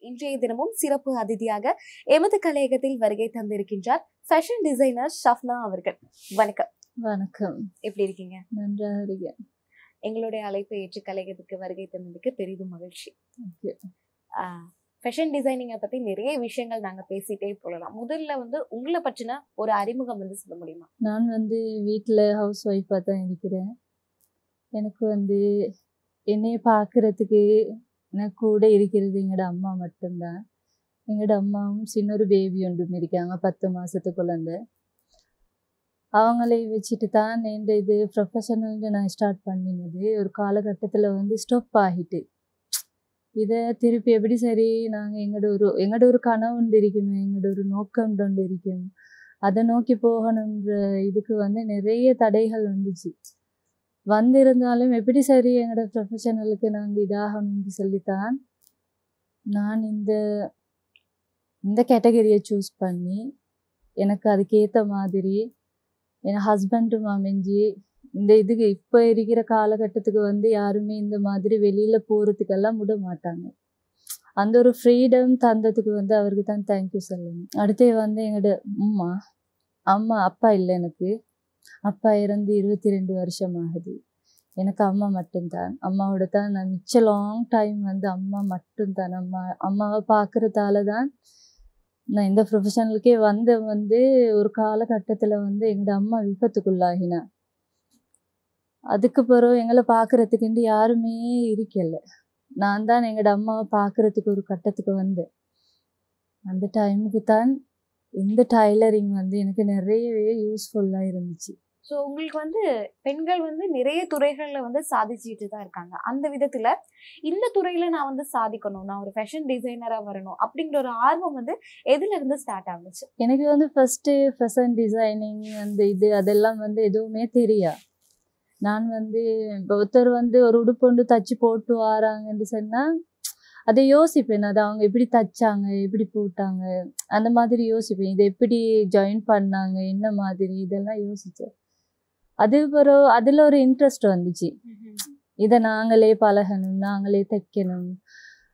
இன்றைய தினமும் சிறப்பு அதிதியாக எமது கலையகத்தில் வருகை தந்திருக்கின்றார் ஃபேஷன் டிசைனர் ஷஃப்னா அவர்கள். வணக்கம். வணக்கம். எப்படி இருக்கீங்க? நன்றாக இருக்கேன். எங்களுடைய அழைப்பை ஏற்று கலையகத்துக்கு வருகை தந்ததுக்கு பெரிதும் மகிழ்ச்சி. ஃபேஷன் டிசைனிங்கை பத்தி நிறைய விஷயங்கள் நாங்க பேசிட்டே போகலாம். முதல்ல உங்களை பற்றின ஒரு அறிமுகம் சொல்ல முடியுமா? நான் வீட்டில் ஹவுஸ் ஒய்ஃபாக தான் இருக்கிறேன். எனக்கு என்னைய பார்க்குறதுக்கு எனக்கு கூட இருக்கிறது எங்களோட அம்மா மட்டும்தான். எங்களோட அம்மாவும் சின்னொரு பேபி ஒன்றும் இருக்காங்க, 10 மாதத்து குழந்தை. அவங்களை வச்சுட்டு தான் இது ப்ரொஃபஷனல்னு நான் ஸ்டார்ட் பண்ணினது. ஒரு காலகட்டத்தில் ஸ்டாப் ஆகிட்டு இதை திருப்பி எப்படி சரி நாங்கள் எங்களோட ஒரு கனவு ஒன்று இருக்குமே, எங்களோட ஒரு நோக்கம் ஒன்று இருக்கும், அதை நோக்கி போகணுன்ற இதுக்கு நிறைய தடைகள் வந்துச்சு. வந்திருந்தாலும் எப்படி சரி எங்களோட ப்ரொஃபஷனலுக்கு நாங்கள் இதாகணும்னு சொல்லித்தான் நான் இந்த கேட்டகரியை சூஸ் பண்ணி எனக்கு அதுக்கேற்ற மாதிரி என் ஹஸ்பண்டும் அமைஞ்சு இதுக்கு இப்போ இருக்கிற காலகட்டத்துக்கு யாருமே இந்த மாதிரி வெளியில் போகிறதுக்கெல்லாம் விட மாட்டாங்க. அந்த ஒரு ஃப்ரீடம் தந்ததுக்கு அவருக்கு தான் தேங்க்யூ சொல்லணும். அடுத்து எங்களோட அப்பா இல்லை, எனக்கு அப்பா இறந்து 22 வருஷம் ஆகுது. எனக்கு அம்மா மட்டும்தான். அம்மாவோட தான் நான் மிச்ச லாங் டைம் அம்மா மட்டும்தான். அம்மாவை பார்க்குறதால தான் நான் இந்த ப்ரொஃபஷனலுக்கே ஒரு காலகட்டத்தில் எங்களோட அம்மா விபத்துக்குள்ளாகினா. அதுக்கு பிறகு எங்களை பார்க்குறதுக்கு யாருமே இருக்கலை. நான் தான் எங்களோட அம்மாவை பார்க்குறதுக்கு ஒரு கட்டத்துக்கு வந்தேன். அந்த டைமுக்கு தான் இந்த டைலரிங் எனக்கு நிறையவே யூஸ்ஃபுல்லாக இருந்துச்சு. ஸோ உங்களுக்கு பெண்கள் நிறைய துறைகளில் சாதிச்சுட்டு தான் இருக்காங்க. அந்த விதத்தில் இந்த துறையில் நான் சாதிக்கணும், நான் ஒரு ஃபேஷன் டிசைனராக வரணும் அப்படிங்கிற ஒரு ஆர்வம் எதுலேருந்து ஸ்டார்ட் ஆகுச்சு? எனக்கு ஃபஸ்ட்டு ஃபேஷன் டிசைனிங் அதெல்லாம் எதுவுமே தெரியா. நான் இப்போ ஒருத்தர் ஒரு உடுப்பு ஒன்று தச்சு போட்டு வராங்கன்னு சொன்னால் அதை யோசிப்பேன். அது அவங்க எப்படி தைச்சாங்க, எப்படி போட்டாங்க, அந்த மாதிரி யோசிப்பேன். இதை எப்படி ஜாயின் பண்ணாங்க, என்ன மாதிரி, இதெல்லாம் யோசித்தேன். அதுக்கப்புறம் அதில் ஒரு இன்ட்ரெஸ்ட் வந்துச்சு. இதை நாங்களே பழகணும், நாங்களே தைக்கணும்,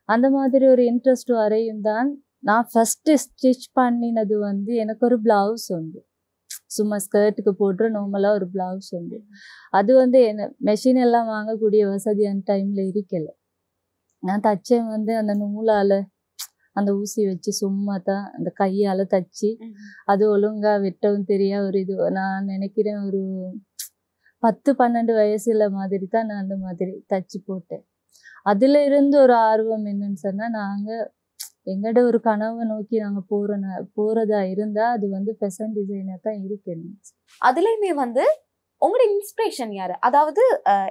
அந்த மாதிரி ஒரு இன்ட்ரெஸ்ட் வரையும் தான் நான் ஃபஸ்ட்டு ஸ்டிச் பண்ணினது எனக்கு ஒரு ப்ளவுஸ் உண்டு. சும்மா ஸ்கர்ட்டுக்கு போடுற நார்மலாக ஒரு ப்ளவுஸ் உண்டு. அது என்ன மெஷின் எல்லாம் வாங்கக்கூடிய வசதி அந்த டைமில் இருக்கலை. நான் தைச்சேன் அந்த நூலால் அந்த ஊசி வச்சு சும்மா தான் அந்த கையால் தைச்சி அது ஒழுங்காக வெட்டவும் தெரியா ஒரு இது. நான் நினைக்கிறேன் ஒரு 10-12 வயசுல மாதிரி தான் நான் அந்த மாதிரி தைச்சி போட்டேன். அதில் இருந்து ஒரு ஆர்வம் என்னன்னு சொன்னால், நாங்கள் எங்களோட ஒரு கனவை நோக்கி நாங்கள் போகிறதா இருந்தால் அது ஃபேஷன் டிசைனர் தான் இருக்கணும். அதுலேயுமே உங்களோட இன்ஸ்பிரேஷன் யாரு? அதாவது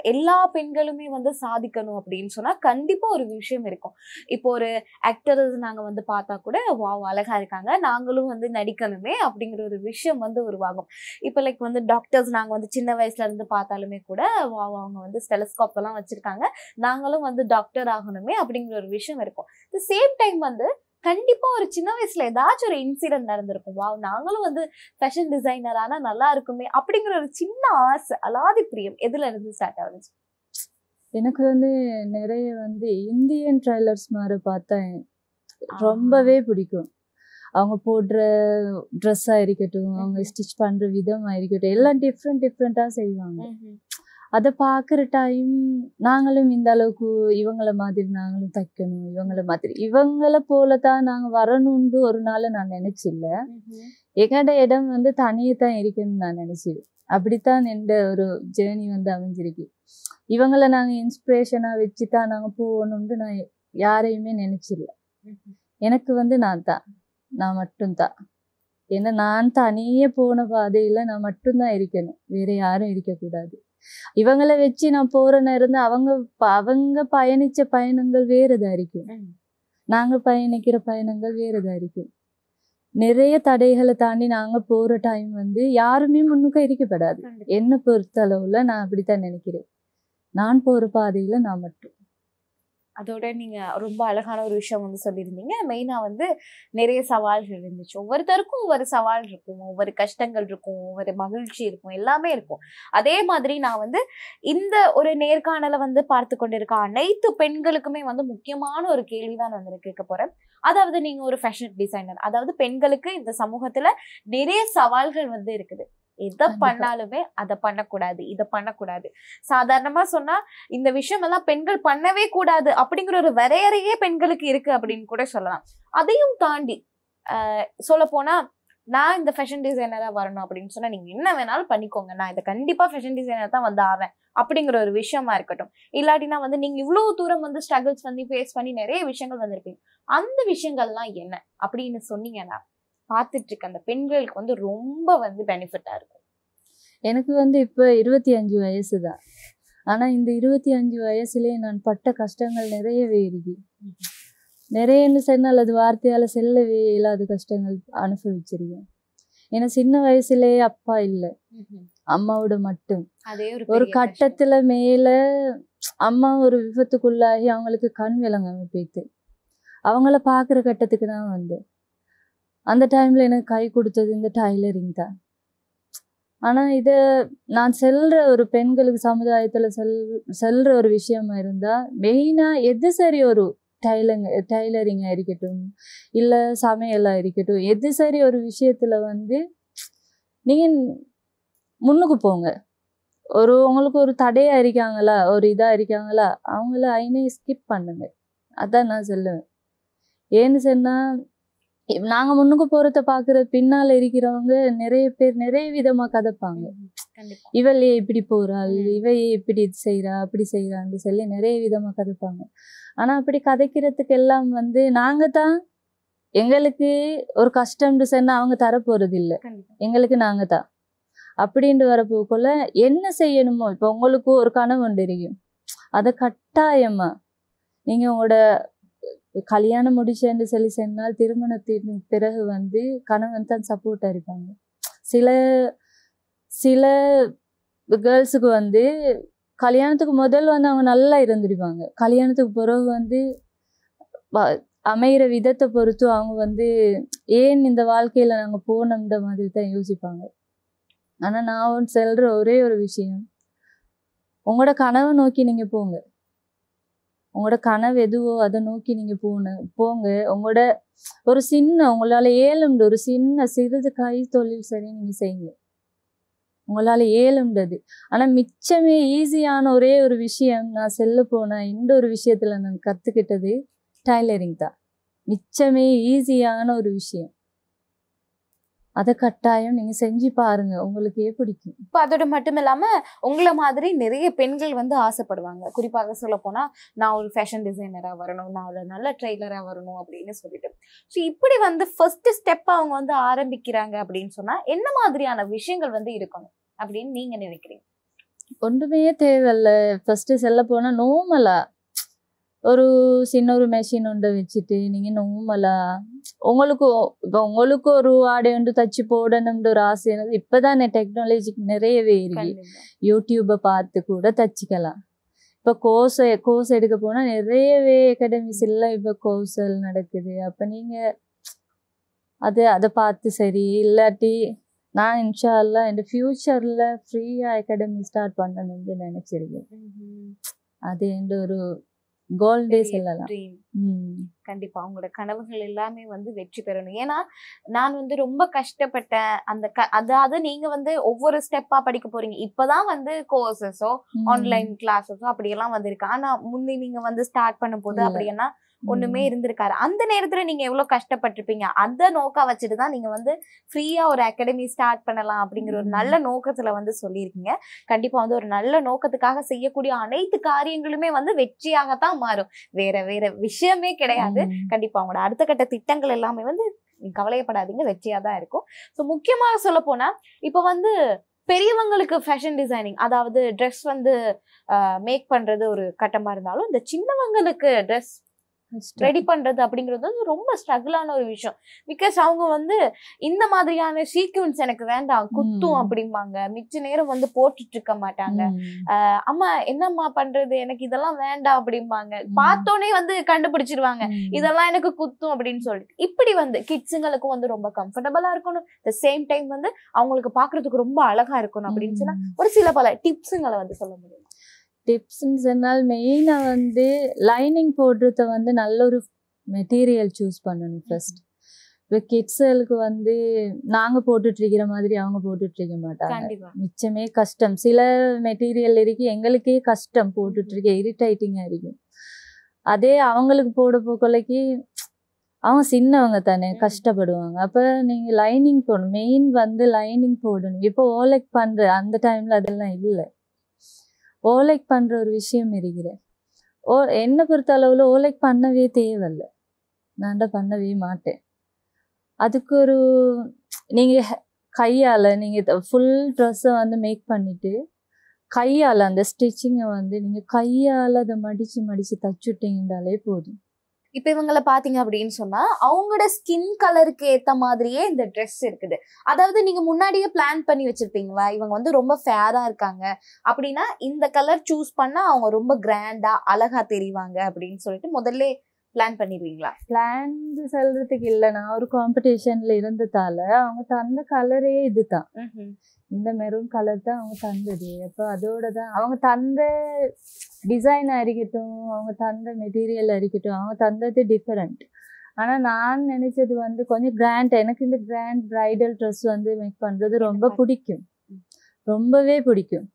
எல்லா பெண்களுமே சாதிக்கணும் அப்படின்னு சொன்னா கண்டிப்பா ஒரு விஷயம் இருக்கும். இப்போ ஒரு ஆக்டர் நாங்க பார்த்தா கூட வாவ் அழகா இருக்காங்க, நாங்களும் நடிக்கணுமே அப்படிங்கிற ஒரு விஷயம் உருவாகும். இப்போ லைக் டாக்டர்ஸ் நாங்க சின்ன வயசுல இருந்து பார்த்தாலுமே கூட வாவ் அவங்க ஸ்டெலஸ்கோப் எல்லாம் வச்சிருக்காங்க, நாங்களும் டாக்டர் ஆகணுமே அப்படிங்கிற ஒரு விஷயம் இருக்கும். தி சேம் டைம் கண்டிப்பா ஒரு சின்ன வயசுல ஏதாச்சும் ஒரு இன்சிடென்ட் நடந்திருக்கும். வாவ் நாங்களும் ஃபேஷன் டிசைனர் ஆனா நல்லா இருக்குமே அப்படிங்கிற ஒரு சின்ன ஆசை, அலாதி பிரியம் எதுல இருந்து ஸ்டார்ட் ஆகுது? எனக்கு நிறைய இந்தியன் ட்ரைலர்ஸ் மாதிரி பார்த்தா ரொம்பவே பிடிக்கும். அவங்க போடுற ட்ரெஸ்ஸாக இருக்கட்டும், அவங்க ஸ்டிச் பண்ணுற விதமாக இருக்கட்டும், எல்லாம் டிஃப்ரெண்ட்டாக செய்வாங்க. அதை பார்க்குற டைம் நாங்களும் இந்த அளவுக்கு இவங்கள மாதிரி நாங்களும் தைக்கணும், இவங்கள போல தான் நாங்கள் வரணும்னு ஒரு நாள் நான் நினச்சில்ல. எங்களோட இடம் தனியே தான் இருக்குன்னு நான் நினச்சிடுவேன். அப்படித்தான் எந்த ஒரு ஜேர்னி அமைஞ்சிருக்கு. இவங்கள நாங்கள் இன்ஸ்பிரேஷனாக வச்சு தான் நாங்கள் போகணும்னு நான் யாரையுமே நினச்சில்ல. எனக்கு நான் மட்டும்தான். ஏன்னா நான் தனியே போன பாதையில் நான் மட்டும்தான் இருக்கணும், வேறு யாரும் இருக்கக்கூடாது. இவங்களை வச்சு நான் போற நேரம் அவங்க பயணிச்ச பயணங்கள் வேறதா இருக்கும், நாங்க பயணிக்கிற பயணங்கள் வேறதா இருக்கும். நிறைய தடைகளை தாண்டி நாங்க போற டைம் யாருமே முன்னுக்க இருக்கப்படாது. என்னை பொறுத்த அளவுல நான் அப்படித்தான் நினைக்கிறேன். நான் போற பாதையில நான் மட்டும். அதோட நீங்க ரொம்ப அழகான ஒரு விஷயம் சொல்லியிருந்தீங்க. மெயினா நிறைய சவால்கள் இருந்துச்சு. ஒவ்வொருத்தருக்கும் ஒவ்வொரு சவால் இருக்கும், ஒவ்வொரு கஷ்டங்கள் இருக்கும், ஒவ்வொரு மகிழ்ச்சி இருக்கும், எல்லாமே இருக்கும். அதே மாதிரி நான் இந்த ஒரு நேர்காணலை பார்த்து கொண்டிருக்க அனைத்து பெண்களுக்குமே முக்கியமான ஒரு கேள்விதான் கேட்க போறேன். அதாவது நீங்க ஒரு ஃபேஷன் டிசைனர், அதாவது பெண்களுக்கு இந்த சமூகத்துல நிறைய சவால்கள் வந்து இருக்குது. எதை பண்ணாலுமே அதை பண்ணக்கூடாது, இதை பண்ணக்கூடாது. சாதாரணமா சொன்னா இந்த விஷயம் எல்லாம் பெண்கள் பண்ணவே கூடாது அப்படிங்கிற ஒரு வரையறையே பெண்களுக்கு இருக்கு அப்படின்னு கூட சொல்லலாம். அதையும் தாண்டி சொல்ல போனா நான் இந்த ஃபேஷன் டிசைனரா வரணும் அப்படின்னு சொன்னா நீங்க என்ன வேணாலும் பண்ணிக்கோங்க, நான் இதை கண்டிப்பா ஃபேஷன் டிசைனர் தான் வந்து ஆவேன் அப்படிங்கிற ஒரு விஷயமா இருக்கட்டும். இல்லாட்டினா வந்து நீங்க இவ்வளவு தூரம் வந்து ஸ்ட்ரகிள்ஸ் வந்து ஃபேஸ் பண்ணி நிறைய விஷயங்கள் வந்திருப்பீங்க. அந்த விஷயங்கள்லாம் என்ன அப்படின்னு சொன்னீங்கன்னா பார்த்துட்டு இருக்க அந்த பெண்களுக்கு வந்து ரொம்ப வந்து பெனிஃபிட்டா இருக்கும். எனக்கு வந்து இப்போ 25 வயசு தான். ஆனால் இந்த 25 வயசுலேயே நான் பட்ட கஷ்டங்கள் நிறையவே இருக்கு. நிறையன்னு சொன்னால் அது வார்த்தையால் செல்லவே இல்லாத கஷ்டங்கள் அனுபவிச்சிருக்கேன். ஏன்னா சின்ன வயசுலேயே அப்பா இல்லை, அம்மாவோட மட்டும். ஒரு கட்டத்தில் மேலே அம்மா ஒரு விபத்துக்குள்ளாகி அவங்களுக்கு கண் விளங்காம போயிட்டு அவங்கள பார்க்குற கட்டத்துக்கு நான் வந்தேன். அந்த டைமில் எனக்கு கை கொடுத்தது இந்த டைலரிங் தான். ஆனால் இதை நான் செல்ற ஒரு பெண்களுக்கு சமுதாயத்தில் செல்ற ஒரு விஷயமா இருந்தால் மெயினாக எது சரி ஒரு டைலரிங்காக இருக்கட்டும், இல்லை சமையலாக இருக்கட்டும், எது சரி ஒரு விஷயத்தில் வந்து நீங்கள் முன்னுக்கு போங்க. உங்களுக்கு ஒரு தடையாக இருக்காங்களா, ஒரு இதாக இருக்காங்களா, அவங்கள ஐனையை ஸ்கிப் பண்ணுங்க. அதான் நான் சொல்லுவேன். ஏன்னு சொன்னால் நாங்கள் முன்னுக்கு போகிறத பார்க்குற பின்னால் இருக்கிறவங்க நிறைய பேர் நிறைய விதமாக கதைப்பாங்க. இவளையே இப்படி போகிறாள், இவையே இப்படி இது செய்கிறா அப்படி செய்கிறான்னு சொல்லி நிறைய விதமாக கதைப்பாங்க. ஆனால் அப்படி கதைக்கிறதுக்கு எல்லாம் வந்து நாங்கள் தான் எங்களுக்கு ஒரு கஷ்டம்னு சொன்னால் அவங்க தரப்போகிறது இல்லை, எங்களுக்கு நாங்கள் தான் அப்படின்ட்டு வரப்போக்குள்ள என்ன செய்யணுமோ. இப்போ உங்களுக்கு ஒரு கனவு ஒன்று இருக்கும், அதை கட்டாயமாக நீங்கள் உங்களோட கல்யாணம் முடிச்சேன்னு சொல்லி சொன்னால் திருமணத்தின் பிறகு வந்து கணவன் தான் சப்போர்ட்டாக இருப்பாங்க. சில கேர்ள்ஸுக்கு வந்து கல்யாணத்துக்கு முதல் வந்து அவங்க நல்லா இருந்துருப்பாங்க, கல்யாணத்துக்கு பிறகு வந்து அமைகிற விதத்தை பொறுத்து அவங்க வந்து ஏன் இந்த வாழ்க்கையில் நாங்கள் போனோம்ன்ற மாதிரி தான் யோசிப்பாங்க. ஆனால் நான் சொல்கிற ஒரே ஒரு விஷயம், உங்களோட கனவை நோக்கி நீங்கள் போங்க. உங்களோட கனவு எதுவோ அதை நோக்கி நீங்கள் போங்க. உங்களோட ஒரு உங்களால் ஏழும்டு ஒரு சிறிது கை தொழில் சரி நீங்கள் செய்யுங்க, உங்களால் ஏழும்ன்றது. ஆனால் மிச்சமே ஈஸியான ஒரே ஒரு விஷயம் நான் செல்ல போன இந்த ஒரு விஷயத்தில் நான் கற்றுக்கிட்டது டைலரிங் தான். மிச்சமே ஈஸியான ஒரு விஷயம், அதை கட்டாயம் நீங்க செஞ்சு பாருங்க, உங்களுக்கே பிடிக்கும். இப்போ அதோட மட்டும் இல்லாம உங்களை மாதிரி நிறைய பெண்கள் வந்து ஆசைப்படுவாங்க. குறிப்பாக சொல்ல போனா நான் ஒரு ஃபேஷன் டிசைனரா வரணும், நான் ஒரு நல்ல ட்ரெய்லரா வரணும் அப்படின்னு சொல்லிட்டு. ஸோ இப்படி வந்து ஃபர்ஸ்ட் ஸ்டெப் அவங்க வந்து ஆரம்பிக்கிறாங்க அப்படின்னு சொன்னா என்ன மாதிரியான விஷயங்கள் வந்து இருக்கணும் அப்படின்னு நீங்க நினைக்கிறீங்க? ஒன்றுமே தேவையில்ல. ஃபர்ஸ்ட் செல்ல போனா நோமலா ஒரு சின்ன ஒரு மெஷின் ஒன்றை வச்சுட்டு நீங்கள் நோமலா உங்களுக்கு ஒரு ஆடை ஒன்று தச்சு போடணும்ன்ற ஒரு ஆசை. இப்போதான் டெக்னாலஜிக்கு நிறையவே இருக்கு, யூடியூப்பை பார்த்து கூட தச்சுக்கலாம். இப்போ கோர்ஸ் எடுக்க போனால் நிறையவே அகாடமிஸ் எல்லாம் இப்போ கோர்ஸல் நடக்குது. அப்போ நீங்கள் அதை பார்த்து சரி, இல்லாட்டி நான் இன்ஷா அல்லாஹ் இந்த ஃபியூச்சரில் ஃப்ரீயாக அகாடமி ஸ்டார்ட் பண்ணணும்னு நினச்சிருக்கேன். அது எந்த ஒரு கோல்டே சொல்லலாம். கண்டிப்பா உங்களோட கனவுகள் எல்லாமே வந்து வெற்றி பெறணும். ஏன்னா நான் வந்து ரொம்ப கஷ்டப்பட்டேன். அதாவது நீங்க வந்து ஒவ்வொரு ஸ்டெப்பா படிக்க போறீங்க. இப்பதான் வந்து கோர்சஸோ ஆன்லைன் கிளாஸஸோ அப்படியெல்லாம் வந்திருக்கு. ஆனா முன்னே நீங்க வந்து ஸ்டார்ட் பண்ணும் போது அப்படின்னா ஒண்ணுமே இருந்திருக்காரு. அந்த நேரத்துல நீங்க எவ்வளவு கஷ்டப்பட்டிருப்பீங்க. அந்த நோக்கா வச்சுட்டுதான் நீங்க வந்து ஃப்ரீயா ஒரு அகாடமி ஸ்டார்ட் பண்ணலாம் அப்படிங்கிற ஒரு நல்ல நோக்கத்துல வந்து சொல்லியிருக்கீங்க. கண்டிப்பா வந்து ஒரு நல்ல நோக்கத்துக்காக செய்யக்கூடிய அனைத்து காரியங்களுமே வந்து வெற்றியாகத்தான் மாறும், வேற விஷயமே கிடையாது. கண்டிப்பா உங்களோட அடுத்த கட்ட திட்டங்கள் எல்லாமே வந்து நீங்க கவலையப்படாதீங்க, வெற்றியா தான் இருக்கும். ஸோ முக்கியமாக சொல்ல போனா இப்ப வந்து பெரியவங்களுக்கு ஃபேஷன் டிசைனிங், அதாவது ட்ரெஸ் வந்து மேக் பண்றது ஒரு கட்டமா இருந்தாலும் இந்த சின்னவங்களுக்கு ட்ரெஸ் ரெடி பண்றது அப்படிங்கிறது வந்து ரொம்ப ஸ்ட்ரகிளான ஒரு விஷயம். பிகாஸ் அவங்க வந்து இந்த மாதிரியான சீக்வன்ஸ் எனக்கு வேண்டாம், குத்தும் அப்படிம்பாங்க. மிச்ச நேரம் வந்து போட்டுட்டு இருக்க மாட்டாங்க. அம்மா என்னம்மா பண்றது, எனக்கு இதெல்லாம் வேண்டாம் அப்படிம்பாங்க. பார்த்தோன்னே வந்து கண்டுபிடிச்சிருவாங்க இதெல்லாம் எனக்கு குத்தும் அப்படின்னு சொல்லிட்டு. இப்படி வந்து கிட்ஸுங்களுக்கும் வந்து ரொம்ப கம்ஃபர்டபுளா இருக்கணும், த சேம் டைம் வந்து அவங்களுக்கு பாக்குறதுக்கு ரொம்ப அழகா இருக்கணும் அப்படின்னு சொன்னா ஒரு சில பல டிப்ஸுங்களை வந்து சொல்ல முடியும். டிப்ஸ்ன்னு சொன்னால் மெயினாக வந்து லைனிங் போடுறத வந்து நல்ல ஒரு மெட்டீரியல் சூஸ் பண்ணணும் ஃபர்ஸ்ட். இப்போ கிட்ஸுகளுக்கு வந்து நாங்கள் போட்டுட்டு இருக்கிற மாதிரி அவங்க போட்டுட்டு இருக்க மாட்டாங்க. மிச்சமே கஷ்டம். சில மெட்டீரியல் இருக்கு எங்களுக்கே கஷ்டம் போட்டுட்டு இருக்க, இரிட்டேட்டிங்காக இருக்கும். அதே அவங்களுக்கு போட போக்கலைக்கு அவங்க சின்னவங்க தானே, கஷ்டப்படுவாங்க. அப்போ நீங்கள் லைனிங் போடணும். மெயின் வந்து லைனிங் போடணும். இப்போ ஓலைக் பண்ணுற அந்த டைமில் அதெல்லாம் இல்லை. ஓலைக் பண்ணுற ஒரு விஷயம் இருக்கிறேன். என்னை பொறுத்த அளவில் ஓலைக் பண்ணவே தேவையில்லை. நான் தான் பண்ணவே மாட்டேன். அதுக்கு ஒரு நீங்கள் கையால் நீங்கள் ஃபுல் ட்ரெஸ்ஸை வந்து மேக் பண்ணிவிட்டு கையால் அந்த ஸ்டிச்சிங்கை வந்து நீங்கள் கையால் அதை மடித்து தச்சுட்டிங்கன்றாலே போதும். இப்போ இவங்களை பார்த்தீங்க அப்படின்னு சொன்னா அவங்களோட ஸ்கின் கலருக்கு ஏற்ற மாதிரியே இந்த ட்ரெஸ் இருக்குது. அதாவது நீங்க முன்னாடியே பிளான் பண்ணி வச்சிருப்பீங்களா, இவங்க வந்து ரொம்ப ஃபேரா இருக்காங்க அப்படின்னா இந்த கலர் சூஸ் பண்ணா அவங்க ரொம்ப கிராண்டா அழகா தெரிவாங்க அப்படின்னு சொல்லிட்டு முதல்ல பிளான் பண்ணிடுவீங்களா? பிளான் சொல்றதுக்கு இல்லை, நான் ஒரு காம்படிஷன்ல இருந்ததால அவங்க தந்த கலரே இதுதான், இந்த மெரூன் கலர் தான் அவங்க தந்தது. அப்போ அதோட தான் அவங்க தந்த டிசைன் இருக்கட்டும், அவங்க தந்த மெட்டீரியல் இருக்கட்டும், அவங்க தந்தது டிஃப்ரெண்ட். ஆனால் நான் நினைச்சது வந்து கொஞ்சம் கிராண்ட். எனக்கு இந்த கிராண்ட் பிரைடல் ட்ரெஸ் வந்து மேக் பண்ணுறது ரொம்ப பிடிக்கும், ரொம்பவே பிடிக்கும்.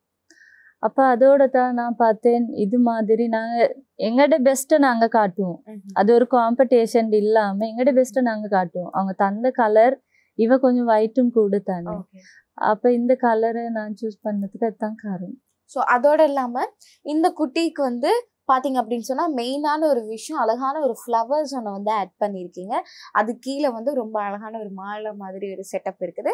அப்போ அதோட தான் நான் பார்த்தேன் இது மாதிரி நாங்கள் எங்களோட பெஸ்ட்டை நாங்கள் காட்டுவோம். அது ஒரு காம்படிஷன் இல்லாமல் எங்களோட பெஸ்ட்டை நாங்கள் காட்டுவோம். அவங்க தந்த கலர் இவ கொஞ்சம் ஒயிட்டும் கூட தானே, அப்போ இந்த கலரை நான் சூஸ் பண்ணதுக்கு அதுதான் காரணம். ஸோ அதோட இல்லாமல் இந்த குட்டிக்கு வந்து பார்த்தீங்க அப்படின்னு சொன்னால் மெயினான ஒரு விஷயம், அழகான ஒரு ஃப்ளவர்ஸ் ஒன்று வந்து ஆட் பண்ணியிருக்கீங்க. அது கீழே வந்து ரொம்ப அழகான ஒரு மாலை மாதிரி ஒரு செட்டப் இருக்குது.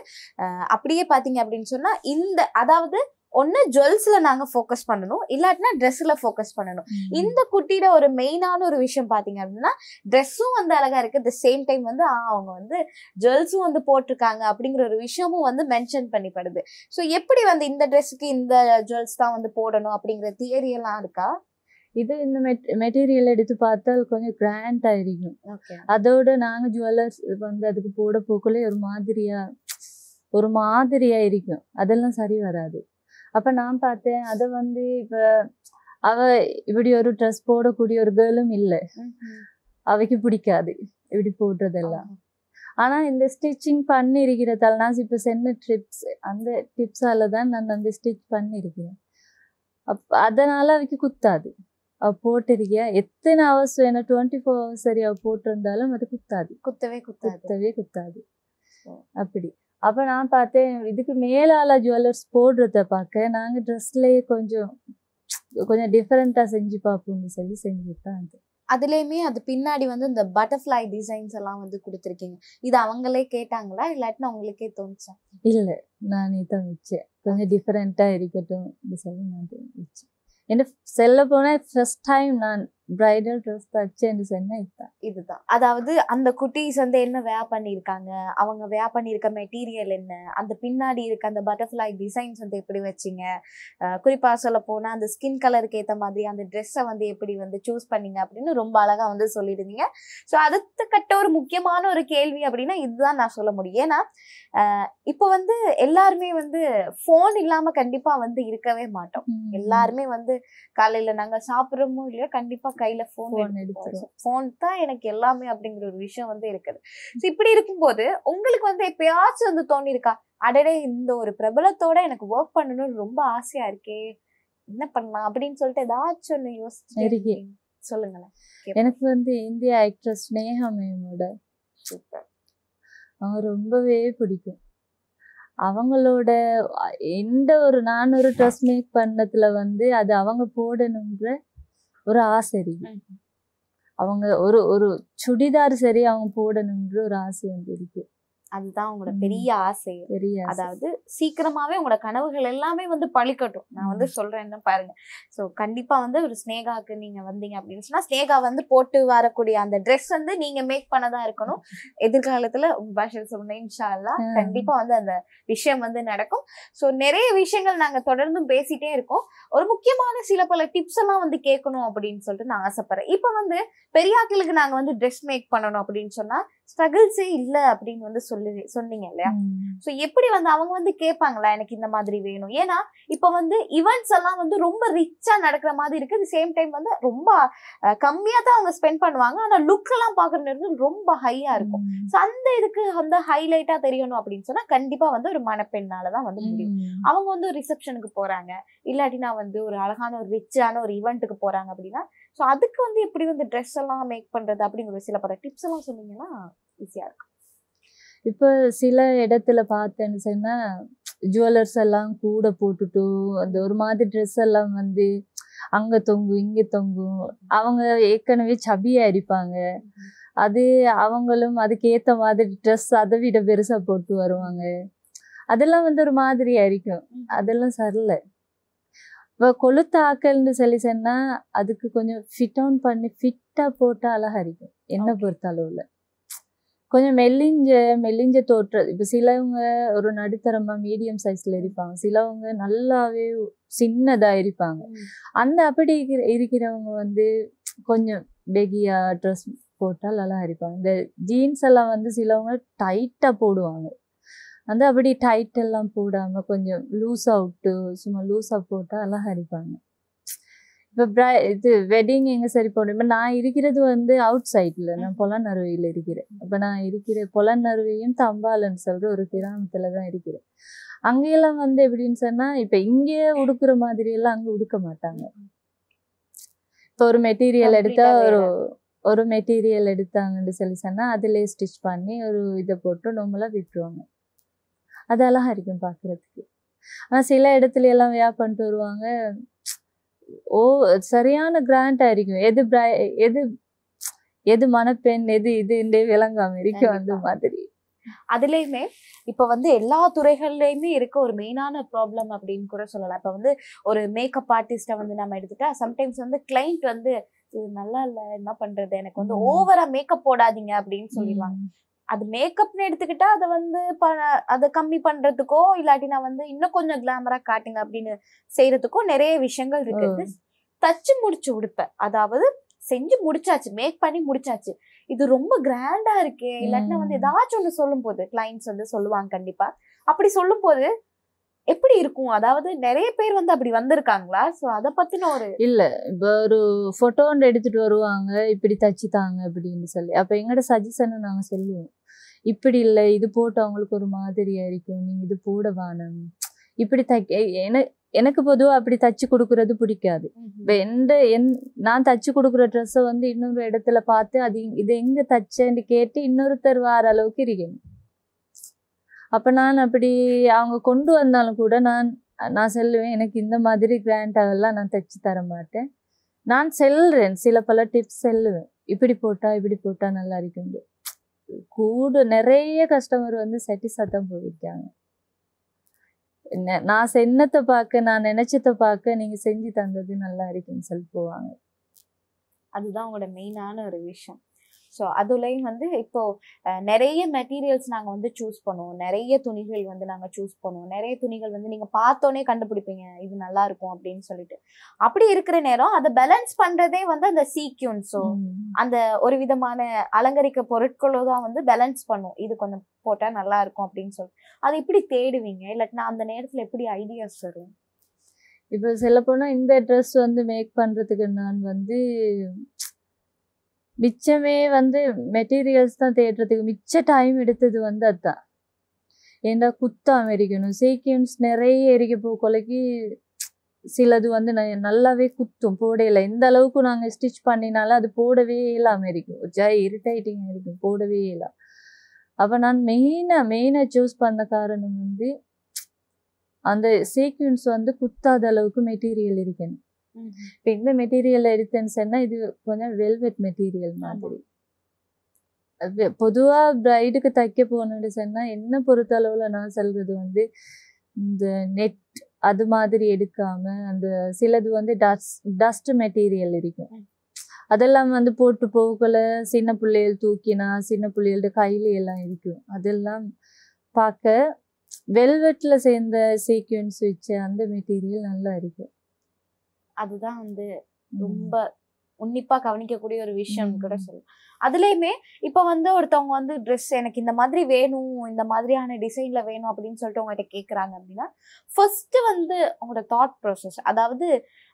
அப்படியே பார்த்தீங்க அப்படின்னு சொன்னால் இந்த அதாவது ஒன்று ஜுவல்ஸில் நாங்கள் ஃபோக்கஸ் பண்ணணும், இல்லாட்டினா ட்ரெஸ்ஸில் ஃபோக்கஸ் பண்ணணும். இந்த குட்டியோட ஒரு மெயினான ஒரு விஷயம் பார்த்தீங்க அப்படின்னா ட்ரெஸ்ஸும் வந்து அழகாக இருக்குது, த சேம் டைம் வந்து அவங்க வந்து ஜுவல்ஸும் வந்து போட்டிருக்காங்க அப்படிங்கிற ஒரு விஷயமும் வந்து மென்ஷன் பண்ணிப்படுது. ஸோ எப்படி வந்து இந்த ட்ரெஸ்ஸுக்கு இந்த ஜுவல்ஸ் தான் வந்து போடணும் அப்படிங்கிற தியரியெல்லாம் இருக்கா? இது இந்த மெட்டீரியல் எடுத்து பார்த்தால் கொஞ்சம் கிராண்டாக இருக்கும். அதோட நாங்கள் ஜுவல்லர்ஸ் வந்து அதுக்கு போட போக்குள்ளே ஒரு மாதிரியா இருக்கும், அதெல்லாம் சரி வராது. அப்போ நான் பார்த்தேன் அதை வந்து இப்போ இப்படி ஒரு ட்ரெஸ் போடக்கூடிய ஒரு கேர்ளும் இல்லை, அவைக்கு பிடிக்காது இப்படி போடுறதெல்லாம். ஆனால் இந்த ஸ்டிச்சிங் பண்ணியிருக்கிறதால நான் இப்போ சொன்ன அந்த டிப்ஸால தான் நான் அந்த ஸ்டிச் பண்ணியிருக்கிறேன். அதனால் அவைக்கு குத்தாது. அவள் போட்டிருக்கியா எத்தனை ஹவர்ஸ் வேணும், 24 hours சரி அவள் போட்டிருந்தாலும் அது குத்தவே குத்தாது அப்படி. அப்போ நான் பார்த்தேன் இதுக்கு மேலால ஜுவல்லர்ஸ் போடுறத பார்க்க நாங்கள் ட்ரெஸ்லேயே கொஞ்சம் டிஃப்ரெண்ட்டாக செஞ்சு பார்ப்போம்னு சொல்லி செஞ்சுதான். அதுலேயுமே அது பின்னாடி வந்து இந்த பட்டர்ஃப்ளை டிசைன்ஸ் எல்லாம் வந்து கொடுத்துருக்கீங்க. இது அவங்களே கேட்டாங்களா இல்லாட்டினா அவங்களுக்கே தோணுச்சா? இல்லை, நானே தான் வச்சேன். கொஞ்சம் டிஃப்ரெண்ட்டாக இருக்கட்டும் சொல்லி நான் வச்சேன். என்ன செல்ல போனால் ஃபர்ஸ்ட் டைம் நான் பிரைடல் ட்ரெஸ் தச்சேன்னு சொன்னேன் இதுதான். அதாவது அந்த குட்டீஸ் வந்து என்ன வேர் பண்ணியிருக்காங்க, அவங்க வேர் பண்ணியிருக்க மெட்டீரியல் என்ன, அந்த பின்னாடி இருக்க அந்த பட்டர்ஃப்ளை டிசைன்ஸ் வந்து எப்படி வச்சிங்க, குறிப்பாக சொல்ல போனால் அந்த ஸ்கின் கலருக்கு ஏற்ற மாதிரி அந்த ட்ரெஸ்ஸை வந்து எப்படி வந்து சூஸ் பண்ணீங்க அப்படின்னு ரொம்ப அழகாக வந்து சொல்லியிருந்தீங்க. ஸோ அடுத்த கட்ட ஒரு முக்கியமான ஒரு கேள்வி அப்படின்னா இதுதான் நான் சொல்ல முடியும். ஏன்னா இப்போ வந்து எல்லாருமே வந்து ஃபோன் இல்லாமல் கண்டிப்பாக வந்து இருக்கவே மாட்டோம். எல்லாருமே வந்து காலையில் நாங்கள் சாப்பிட்றோமோ இல்லையோ கண்டிப்பாக கையில ஃபோன் எடுத்துருவோம். ஃபோன் தான் எனக்கு எல்லாமே அப்படிங்கிற ஒரு விஷயம் வந்து இருக்குது. ஸோ இப்படி இருக்கும்போது உங்களுக்கு வந்து எப்பயாச்சும் வந்து தோணிருக்கா, அடடே இந்த ஒரு பிரபலத்தோட எனக்கு ஒர்க் பண்ணணும்னு ரொம்ப ஆசையா இருக்கே, என்ன பண்ணலாம் அப்படின்னு சொல்லிட்டு ஏதாச்சும் ஒன்று யோசிச்சு சொல்லுங்களேன். எனக்கு வந்து இந்தியா ஆக்ட்ரஸ் ஸ்னேகா மேமோட அவங்க ரொம்பவே பிடிக்கும். அவங்களோட நான் ஒரு ட்ரெஸ் மேக் பண்ணதுல வந்து அது அவங்க போடணுன்ற ஒரு ஆசை இருக்கு. அவங்க ஒரு சுடிதார் சரி அவங்க போடணுன்ற ஒரு ஆசை வந்து இருக்கு. அதுதான் உங்களோட பெரிய ஆசை. அதாவது சீக்கிரமாவே உங்களோட கனவுகள் எல்லாமே வந்து பழிக்கட்டும். நான் வந்து சொல்றேன்னு பாருங்க. ஸோ கண்டிப்பா வந்து ஒரு ஸ்னேகாவுக்கு நீங்க வந்தீங்க அப்படின்னு சொன்னா ஸ்னேகா வந்து போட்டு வரக்கூடிய அந்த ட்ரெஸ் வந்து நீங்க மேக் பண்ணதா இருக்கணும். எதிர்காலத்துல உங்க பாஷை சொன்ன இன்ஷா அல்லாஹ் கண்டிப்பா வந்து அந்த விஷயம் வந்து நடக்கும். ஸோ நிறைய விஷயங்கள் நாங்க தொடர்ந்து பேசிட்டே இருக்கோம். ஒரு முக்கியமான சில பல டிப்ஸ் எல்லாம் வந்து கேட்கணும் அப்படின்னு சொல்லிட்டு நான் ஆசைப்படுறேன். இப்போ வந்து பெரியாக்களுக்கு நாங்க வந்து ட்ரெஸ் மேக் பண்ணணும் அப்படின்னு சொன்னா ஸ்ட்ரகிள்ஸே இல்லை அப்படின்னு வந்து சொன்னீங்க இல்லையா? சோ எப்படி வந்து அவங்க வந்து கேட்பாங்களா எனக்கு இந்த மாதிரி வேணும்? ஏன்னா இப்ப வந்து ஈவென்ட்ஸ் எல்லாம் வந்து ரொம்ப ரிச்சா நடக்கிற மாதிரி இருக்கு. அட் சேம் டைம் வந்து ரொம்ப கம்மியா தான் அவங்க ஸ்பெண்ட் பண்ணுவாங்க. ஆனா லுக் எல்லாம் பாக்குறது ரொம்ப ஹையா இருக்கும். சோ அந்த இதுக்கு வந்து ஹைலைட்டா தெரியணும் அப்படின்னு சொன்னா கண்டிப்பா வந்து ஒரு மணப்பெண்ணாலதான் வந்து முடியும். அவங்க வந்து ஒரு ரிசப்ஷனுக்கு போறாங்க, இல்லாட்டினா வந்து ஒரு அழகான ஒரு ரிச்சான ஒரு ஈவெண்ட்டுக்கு போறாங்க அப்படின்னா, சோ அதுக்கு வந்து எப்படி வந்து ட்ரெஸ் எல்லாம் மேக் பண்றது அப்படிங்கிற சில பல டிப்ஸ் எல்லாம் சொன்னீங்கன்னா ஈஸியா இருக்கும். இப்போ சில இடத்துல பார்த்தேன்னு சொன்னா ஜுவல்லர்ஸ் எல்லாம் கூட போட்டுட்டு அந்த ஒரு மாதிரி ட்ரெஸ் எல்லாம் வந்து அங்க தொங்கும் இங்க தொங்கும். அவங்க ஏற்கனவே சபியா இருப்பாங்க. அது அவங்களும் அதுக்கு ஏத்த மாதிரி ட்ரெஸ் அதை விட பெருசா போட்டு வருவாங்க. அதெல்லாம் வந்து ஒரு மாதிரியா இருக்கும். அதெல்லாம் சரியில்லை. இப்போ கொளுத்த ஆக்கல்னு சொல்லி சொன்னா அதுக்கு கொஞ்சம் ஃபிட் ஆன் பண்ணி ஃபிட்டா போட்டா அழகா இருக்கும் என்ன பொறுத்த அளவுல. கொஞ்சம் மெல்லிஞ்ச தோற்றம். இப்போ சிலவங்க ஒரு நடுத்தரமா மீடியம் சைஸ்ல இருப்பாங்க, சிலவங்க நல்லாவே சின்னதா இருப்பாங்க. அந்த அப்படி இருக்கிறவங்க வந்து கொஞ்சம் பெகியா ட்ரெஸ் போட்டால் நல்லா இருப்பாங்க. இந்த ஜீன்ஸ் எல்லாம் வந்து சிலவங்க டைட்டா போடுவாங்க. வந்து அப்படி டைட் எல்லாம் போடாம கொஞ்சம் லூஸா விட்டு சும்மா லூஸா போட்டா அழகா இருப்பாங்க. இப்போ இது வெட்டிங் எங்க சரி போடணும். இப்போ நான் இருக்கிறது வந்து அவுட் சைட்ல, நான் பொலன்னறுவையில் இருக்கிறேன். இப்போ நான் இருக்கிற பொலன்னறுவையும் தம்பாலன்னு சொல்ற ஒரு கிராமத்துல தான் இருக்கிறேன். அங்கெல்லாம் வந்து எப்படின்னு சொன்னா இப்போ இங்கே உடுக்குற மாதிரி எல்லாம் அங்க உடுக்க மாட்டாங்க. இப்போ ஒரு மெட்டீரியல் எடுத்தா ஒரு மெட்டீரியல் எடுத்தாங்கன்னு சொல்லி சொன்னா அதுல ஸ்டிச் பண்ணி ஒரு இதை போட்டு நம்மளா விட்டுருவாங்க. அது அழகா இருக்கும் பாக்குறதுக்கு. ஆனா சில இடத்துல எல்லாம் வியா பண்ணிட்டு வருவாங்க. சரியான கிராண்டா இருக்கும். எது மணப்பெண் எது இது விளங்காம இருக்கும் அந்த மாதிரி. அதுலயுமே இப்ப வந்து எல்லா துறைகள்லயுமே இருக்க ஒரு மெயினான ப்ராப்ளம் அப்படின்னு கூட சொல்லலாம். இப்ப வந்து ஒரு மேக்கப் ஆர்டிஸ்ட வந்து நம்ம எடுத்துட்டா சம்டைம்ஸ் வந்து கிளைண்ட் வந்து இது நல்லா இல்ல, என்ன பண்றது, எனக்கு வந்து ஓவரா மேக்கப் போடாதீங்க அப்படின்னு சொல்லிடுவாங்க. அது மேக்கப்னு எடுத்துக்கிட்டா அதை வந்து அதை கம்மி பண்றதுக்கோ இல்லாட்டினா வந்து இன்னும் கொஞ்சம் கிளாமரா காட்டுங்க அப்படின்னு செய்யறதுக்கோ நிறைய விஷயங்கள் இருக்கு. தச்சு முடிச்சு உடுப்பேன், அதாவது செஞ்சு முடிச்சாச்சு, மேக் பண்ணி முடிச்சாச்சு, இது ரொம்ப கிராண்டா இருக்கு இல்லாட்டினா வந்து ஏதாச்சும் ஒண்ணு சொல்லும் போது கிளைண்ட்ஸ் வந்து சொல்லுவாங்க. கண்டிப்பா அப்படி சொல்லும் போது எப்படி இருக்கும்? அதாவது நிறைய பேர் வந்து அப்படி வந்திருக்காங்களா? சோ அத பத்தின ஒரு இல்ல, இப்போ ஒரு போட்டோ ஒன்று எடுத்துட்டு வருவாங்க, இப்படி தச்சுத்தாங்க அப்படின்னு சொல்லி. அப்ப எங்கட சஜஷன் நாங்க சொல்லுவோம், இப்படி இல்லை, இது போட்டு அவங்களுக்கு ஒரு மாதிரியா இருக்கும், நீங்க இது போட வேணும், இப்படி எனக்கு பொதுவா அப்படி தச்சு கொடுக்கறது பிடிக்காது. இப்போ நான் தச்சு கொடுக்குற ட்ரெஸ்ஸை வந்து இன்னொரு இடத்துல பார்த்து அது இது எங்க தச்சேன்னு கேட்டு இன்னொருத்தர் வார அளவுக்கு இருக்கணும். அப்ப நான் அப்படி அவங்க கொண்டு வந்தாலும் கூட நான் சொல்லுவேன், எனக்கு இந்த மாதிரி கிராண்டாவெல்லாம் நான் தச்சு தர மாட்டேன். நான் செல்றேன், சில பல டிப்ஸ் செல்லுவேன், இப்படி போட்டா நல்லா இருக்கும். கூட நிறைய கஸ்டமர் வந்து சாட்டிஸ்ஃபை தான் போயிருக்காங்க. நான் சென்னத்தை பார்க்க, நான் நினைச்சதை பார்க்க நீங்க செஞ்சு தந்தது நல்லா இருக்குன்னு சொல்லி போவாங்க. அதுதான் உங்களோட மெயினான ஒரு விஷயம். ஸோ அதுலேயும் வந்து இப்போ நிறைய மெட்டீரியல்ஸ் நாங்கள் வந்து சூஸ் பண்ணுவோம், நிறைய துணிகள் வந்து நாங்கள் சூஸ் பண்ணுவோம், நிறைய துணிகள் வந்து நீங்கள் பார்த்தோன்னே கண்டுபிடிப்பீங்க இது நல்லா இருக்கும் அப்படின்னு சொல்லிட்டு. அப்படி இருக்கிற நேரம் அதை பேலன்ஸ் பண்ணுறதே வந்து அந்த சீக்யூன்ஸோ அந்த ஒரு விதமான அலங்கரிக்க பொருட்களோ தான் வந்து பேலன்ஸ் பண்ணும், இது கொஞ்சம் போட்டால் நல்லா இருக்கும் அப்படின்னு சொல்லி. அதை எப்படி தேடுவீங்க, இல்லாட்டினா அந்த நேரத்தில் எப்படி ஐடியாஸ் வரும்? இப்போ சொல்ல போனால் இந்த ட்ரெஸ் வந்து மேக் பண்ணுறதுக்கு நான் வந்து மிச்சமே வந்து மெட்டீரியல்ஸ் தான் தேடுறதுக்கு மிச்ச டைம் எடுத்தது வந்து அதுதான். ஏன்னா குத்தாம இருக்கணும், சீக்வன்ஸ் நிறைய இருக்க போக்கொலைக்கு சிலது வந்து நல்லாவே குத்தும், போடையில எந்த அளவுக்கு நாங்கள் ஸ்டிச் பண்ணினாலும் அது போடவே இல்லாமல் இருக்கும், இரிட்டேட்டிங் இருக்கும், போடவே இல்லை. அப்போ நான் மெயினாக சூஸ் பண்ண காரணம் வந்து அந்த சீக்வன்ஸ் வந்து குத்தாத அளவுக்கு மெட்டீரியல் இருக்கணும். இப்போ இந்த மெட்டீரியல் எடுத்தேன்னு சொன்னா இது கொஞ்சம் வெல்வெட் மெட்டீரியல் மாதிரி. பொதுவா பிரைடுக்கு தைக்க போனோன்னு சொன்னா என்ன பொறுத்த அளவுல நான் சொல்றது வந்து இந்த நெட் அது மாதிரி எடுக்காம அந்த சிலது வந்து டஸ்ட் மெட்டீரியல் இருக்கும், அதெல்லாம் வந்து போட்டு போகல சின்ன பிள்ளைகள் தூக்கினா சின்ன பிள்ளைகளோட கையில எல்லாம் இருக்கும், அதெல்லாம் பார்க்க வெல்வெட்ல சேர்ந்த சீக்வன்ஸ் வச்ச அந்த மெட்டீரியல் நல்லா இருக்கும். அதுதான் வந்து ரொம்ப உன்னிப்பா கவனிக்கக்கூடிய ஒரு விஷயம் கூட சொல்லலாம். அதுலயுமே இப்ப வந்து ஒருத்தவங்க வந்து ட்ரெஸ் எனக்கு இந்த மாதிரி வேணும், இந்த மாதிரியான டிசைன்ல வேணும் அப்படின்னு சொல்லிட்டு உங்ககிட்ட கேக்குறாங்க அப்படின்னா, ஃபர்ஸ்ட் வந்து உங்களோட தாட் ப்ராசஸ், அதாவது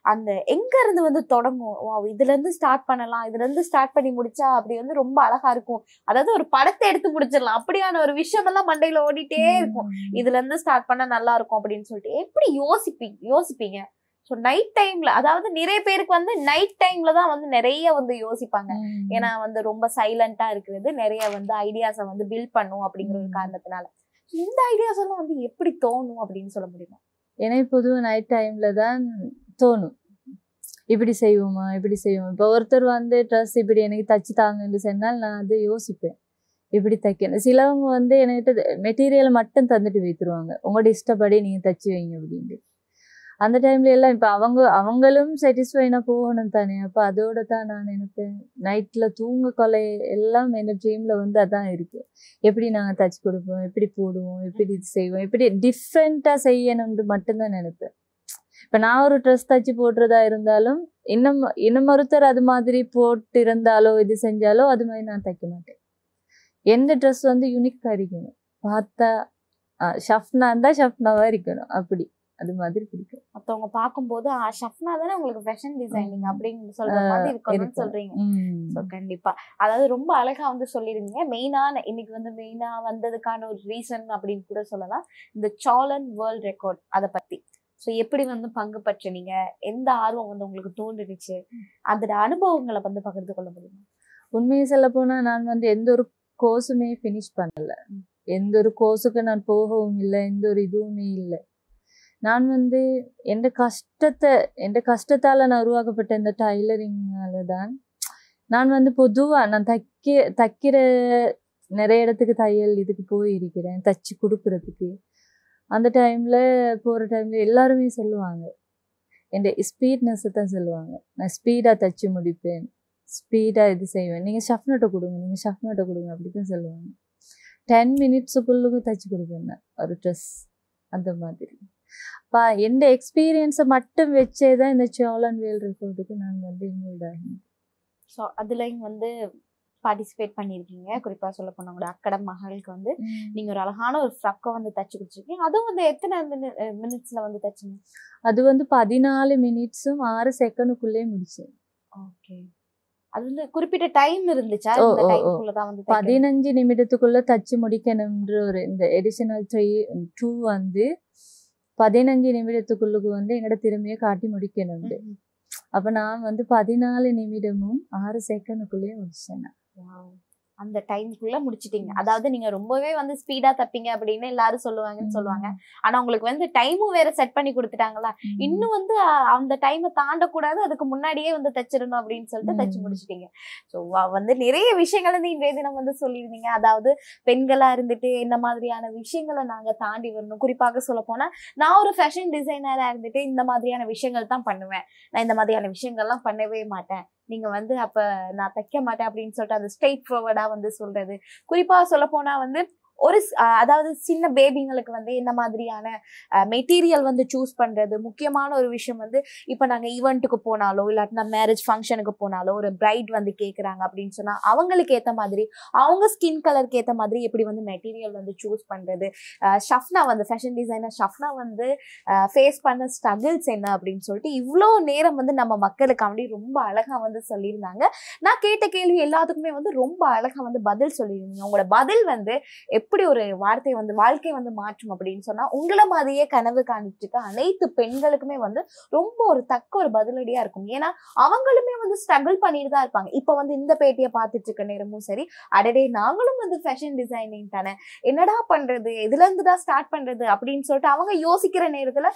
அந்த எங்க இருந்து வந்து தொடங்கும்? வாவ், இதுல இருந்து ஸ்டார்ட் பண்ணலாம், இதுல இருந்து ஸ்டார்ட் பண்ணி முடிச்சா அப்படி வந்து ரொம்ப அழகா இருக்கும், அதாவது ஒரு படத்தை எடுத்து முடிச்சிடலாம் அப்படியான ஒரு விஷயம் எல்லாம் மண்டையில ஓடிட்டே இருக்கும். இதுல இருந்து ஸ்டார்ட் பண்ணா நல்லா இருக்கும் அப்படின்னு சொல்லிட்டு எப்படி யோசிப்பீங்க? ஸோ நைட் டைம்ல, அதாவது நிறைய பேருக்கு வந்து நைட் டைம்ல தான் வந்து நிறைய வந்து யோசிப்பாங்க. ஏன்னா வந்து ரொம்ப சைலண்டா இருக்கிறது நிறைய வந்து ஐடியாஸை வந்து பில்ட் பண்ணும் அப்படிங்கிற ஒரு காரணத்தினால. இந்த ஐடியாஸ் எல்லாம் வந்து எப்படி தோணும் அப்படின்னு சொல்ல முடியுமா? எனக்கு பொதுவாக நைட் டைம்ல தான் தோணும், இப்படி செய்வோமா இப்படி செய்வோம். இப்போ ஒருத்தர் வந்து ட்ரெஸ் இப்படி எனக்கு தச்சு தாங்கன்னு சொன்னால் நான் அது யோசிப்பேன், இப்படி தைக்கணும். சிலவங்க வந்து என்கிட்ட மெட்டீரியலை மட்டும் தந்துட்டு வைத்துருவாங்க, உங்களோட இஷ்டப்படி நீங்கள் தச்சு வைங்க அப்படின்ட்டு. அந்த டைம்ல எல்லாம் இப்போ அவங்களும் சாட்டிஸ்ஃபைனா போகணும் தானே. அப்போ அதோட தான் நான் நினைப்பேன், நைட்ல தூங்க கொலை எல்லாம் என்ன ட்ரீம்ல வந்து அதான் இருக்கு, எப்படி நாங்கள் தச்சு கொடுப்போம், எப்படி போடுவோம், எப்படி இது செய்வோம், எப்படி டிஃப்ரெண்டா செய்யணும்னு மட்டும்தான் நினைப்பேன். இப்போ நான் ஒரு ட்ரெஸ் தச்சு போடுறதா இருந்தாலும் இன்னும் ஒருத்தர் அது மாதிரி போட்டு இருந்தாலோ இது செஞ்சாலோ அது மாதிரி நான் தைக்க மாட்டேன். எந்த ட்ரெஸ் வந்து யூனிக்கா இருக்கணும், பார்த்தா ஷஃப்னா இருந்தா ஷஃப்னாவா இருக்கணும், அப்படி அது மாதிரி பிடிக்கும். மத்தவங்க பார்க்கும்போது ஷஃப்னா தானே உங்களுக்கு ஃபேஷன் டிசைனிங் அப்படின்னு சொல்ற மாதிரி இருக்கணும்னு சொல்றீங்க. ஸோ கண்டிப்பா, அதாவது ரொம்ப அழகா வந்து சொல்லிருந்தீங்க. இன்னைக்கு வந்து மெயினா வந்ததுக்கான ஒரு ரீசன் அப்படின்னு கூட சொல்லலாம், இந்த சாலன் வேர்ல்ட் ரெக்கார்ட் அதை பத்தி. ஸோ எப்படி வந்து பங்கு பற்றினீங்க, எந்த ஆர்வம் வந்து உங்களுக்கு தோன்றுச்சு, அதோட அனுபவங்களை வந்து பகிர்ந்து கொள்ள முடியுமா? உண்மையை சொல்ல போனா நான் வந்து எந்த ஒரு கோர்ஸுமே ஃபினிஷ் பண்ணல, எந்த ஒரு கோர்ஸுக்கு நான் போகவும் இல்லை, எந்த ஒரு இதுவுமே இல்லை. நான் வந்து எந்த கஷ்டத்தால நான் உருவாக்கப்பட்ட இந்த டைலரிங்னால தான் நான் வந்து பொதுவா நான் தைக்கிற நிறைய இடத்துக்கு தையல் இதுக்கு போயிருக்கிறேன், தச்சு கொடுக்கறதுக்கு. அந்த போகிற டைம்ல எல்லாருமே சொல்லுவாங்க, என் ஸ்பீட்னஸை தான் சொல்லுவாங்க. நான் ஸ்பீடாக தச்சு முடிப்பேன், ஸ்பீடாக இது செய்வேன், நீங்கள் ஷஃப்னட்டை கொடுங்க அப்படி தான் சொல்லுவாங்க. 10 மினிட்ஸுக்குள்ளுக்கு தச்சு கொடுப்பேன் நான் ஒரு ட்ரெஸ், அந்த மாதிரி. எந்த எக்ஸ்பீரியன்ஸை மட்டும் வச்சே தான் இந்த சாலன் வேர்ல்ட் ரெக்கார்டுக்கு நான் வந்து இன்வால்வ் ஆகினேன். ஸோ அதுலயும் வந்து பார்ட்டிசிபேட் பண்ணியிருக்கீங்க. குறிப்பா சொல்ல போனா உங்களோட அக்கடம் மகளுக்கு வந்து நீங்க ஒரு அழகான ஒரு ஃப்ராக்கை வந்து தச்சு கொடுத்துருக்கீங்க. அதுவும் வந்து எத்தனை மினிட்ஸ்ல வந்து தச்சுங்க? அது வந்து 14 மினிட்ஸும் 6 செகண்டுக்குள்ளே முடிச்சேன். ஓகே, அது வந்து குறிப்பிட்ட டைம் இருந்துச்சா? இந்த டைம்க்குள்ளதான் வந்து 15 நிமிடத்துக்குள்ள தச்சு முடிக்கணும்ன்ற ஒரு இந்த எடிஷனல் 2 வந்து 15 நிமிடத்துக்குள்ளுக்கு வந்து எங்கட திறமையை காட்டி முடிக்கணும். அப்ப நான் வந்து 14 நிமிடமும் 6 செகண்டுக்குள்ளேயே முடிச்சேன். அந்த டைம்க்குள்ள முடிச்சிட்டீங்க. அதாவது நீங்க ரொம்பவே வந்து ஸ்பீடா தப்பீங்க அப்படின்னு எல்லாரும் சொல்லுவாங்க. ஆனா உங்களுக்கு வந்து டைமும் வேற செட் பண்ணி கொடுத்துட்டாங்களா, இன்னும் வந்து அந்த டைமை தாண்டக்கூடாது, அதுக்கு முன்னாடியே வந்து தச்சிடணும் அப்படின்னு சொல்லிட்டு தச்சு முடிச்சிட்டீங்க. ஸோ வந்து நிறைய விஷயங்கள் வந்து இன்றைய தினம் வந்து சொல்லியிருந்தீங்க. அதாவது பெண்களா இருந்துட்டு என்ன மாதிரியான விஷயங்களை நாங்க தாண்டி வரணும். குறிப்பாக சொல்ல போனா நான் ஒரு ஃபேஷன் டிசைனரா இருந்துட்டு இந்த மாதிரியான விஷயங்கள் தான் பண்ணுவேன், நான் இந்த மாதிரியான விஷயங்கள்லாம் பண்ணவே மாட்டேன், நீங்க வந்து அப்ப நான் தைக்க மாட்டேன் அப்படின்னு சொல்லிட்டு அந்த ஸ்ட்ரெயிட் ஃபார்வர்டா வந்து சொல்றது. குறிப்பா சொல்ல போனா வந்து அதாவது சின்ன பேபிங்களுக்கு வந்து என்ன மாதிரியான மெட்டீரியல் வந்து சூஸ் பண்றது முக்கியமான ஒரு விஷயம். வந்து இப்ப நாங்க ஈவெண்ட்டுக்கு போனாலோ இல்லாட்டினா மேரேஜ் ஃபங்க்ஷனுக்கு போனாலோ ஒரு பிரைட் வந்து கேட்குறாங்க அப்படின்னு சொன்னா அவங்களுக்கு ஏற்ற மாதிரி அவங்க ஸ்கின் கலருக்கு ஏற்ற மாதிரி எப்படி வந்து மெட்டீரியல் வந்து சூஸ் பண்றது. ஷஃப்னா வந்து ஃபேஷன் டிசைனர் ஷஃப்னா வந்து ஃபேஸ் பண்ண ஸ்ட்ரகிள்ஸ் என்ன அப்படின்னு சொல்லிட்டு இவ்வளோ நேரம் வந்து நம்ம மக்களுக்காண்டி ரொம்ப அழகா வந்து சொல்லியிருந்தாங்க. நான் கேட்ட கேள்வி எல்லாத்துக்குமே வந்து ரொம்ப அழகா வந்து பதில் சொல்லியிருந்தீங்க. உங்களோட பதில் வந்து எப்படி ஒரு வார்த்தை வந்து வாழ்க்கை வந்து மாற்றும் அப்படின்னு சொன்னா உங்களை மாதிரியே கனவு காணிட்டு இருக்க அனைத்து பெண்களுக்குமே வந்து ரொம்ப ஒரு தக்க ஒரு பதிலடியா இருக்கும். ஏன்னா அவங்களுமே வந்து ஸ்ட்ரகிள் பண்ணிட்டு தான் இருப்பாங்க. இப்ப வந்து இந்த பேட்டியை பார்த்துட்டு இருக்க நேரமும் சரி, அடடே நாங்களும் வந்து ஃபேஷன் டிசைனிங் தானே, என்னடா பண்றது, இதுல இருந்து தான் ஸ்டார்ட் பண்றது அப்படின்னு சொல்லிட்டு அவங்க யோசிக்கிற நேரத்துல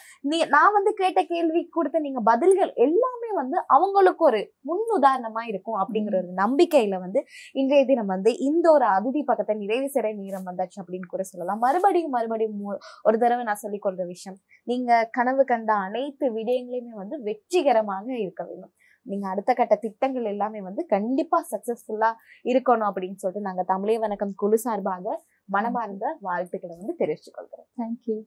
நான் வந்து கேட்ட கேள்வி கொடுத்த நீங்க பதில்கள் எல்லாமே வந்து அவங்களுக்கு ஒரு முன் உதாரணமா இருக்கும் அப்படிங்கிற ஒரு நம்பிக்கையில வந்து இன்றைய தினம் வந்து இந்த ஒரு அதிதி பக்கத்தை நிறைவு செய்ய நேரம் வந்தாச்சு அப்படின்னு கூட சொல்லலாம். மறுபடியும் ஒரு தடவை நான் சொல்லிக் கொள்ற விஷயம், நீங்க கனவு கண்ட அனைத்து விடயங்களையுமே வந்து வெற்றிகரமாக இருக்க வேண்டும். நீங்க அடுத்த கட்ட திட்டங்கள் எல்லாமே வந்து கண்டிப்பா சக்சஸ்ஃபுல்லா இருக்கணும் அப்படின்னு சொல்லிட்டு நாங்க தமிழே வணக்கம் குழு சார்பாக மனமார்ந்த வாழ்த்துக்களை வந்து தெரிவிச்சுக் கொள்கிறோம். தேங்க்யூ.